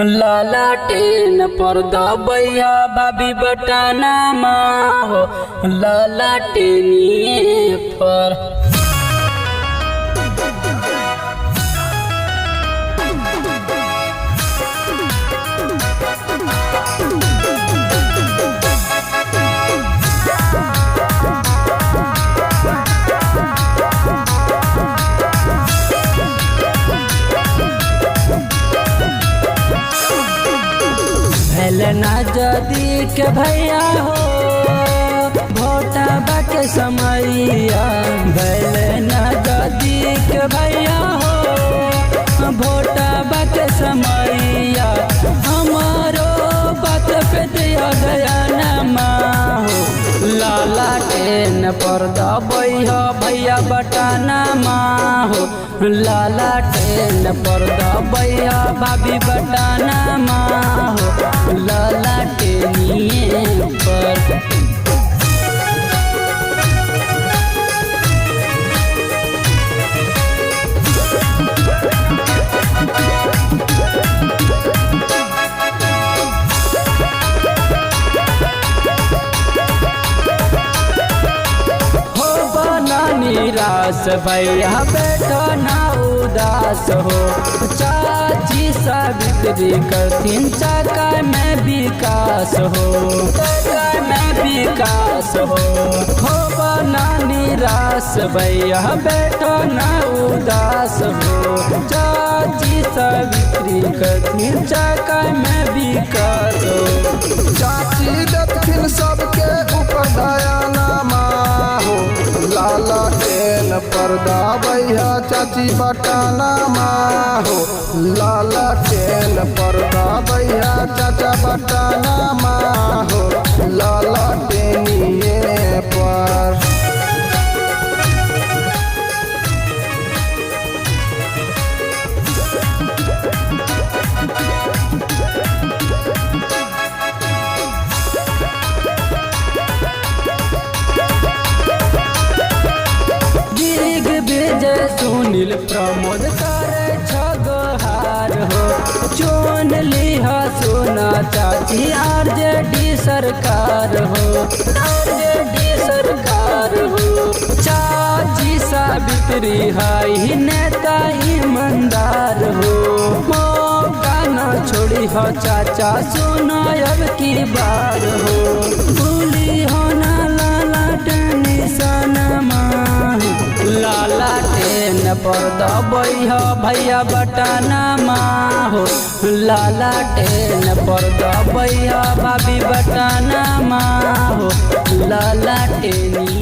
लालाटेन पर दबैया भाभी बटाना हो लालाटेनिए पर ना जदी के भैया हो भोटा के समैया ना जदी के भैया हो भोटा के समैया हमारो बात पे दिया गया नमा हो लालाटेन पर दबैया भैया बटाना हो लालाटेन पर दबैया भाभी बटाना हो लालाटेनिए पर निराश भैया बैठो ना उदास हो चाची सावित्री करथिन चका में विकास हो बना निराश भैया बैठो ना उदास हो चाची सावित्री करथिन चका में विकास हो चाची दक्षिण सबके ऊपर दया नामा हो लालाटेन पर दबैया चाची बटाना हो लालाटेन पर दबैया चाचा बटाना हो लालाटेनिए पर सुनील प्रमोद करे छगहार हो चुन लिहा सोना चाची आरजेडी सरकार हो चाची सावित्री हाई नेता ईमानदार हो मौका न छोड़ी हो चाचा सुना अब की बार हो भूली हो ना लालाटेनी सनमा लालाटेन पर दबैया भैया बटाना हो लालाटेन पर दबैया भाभी बटाना हो लालाटेनी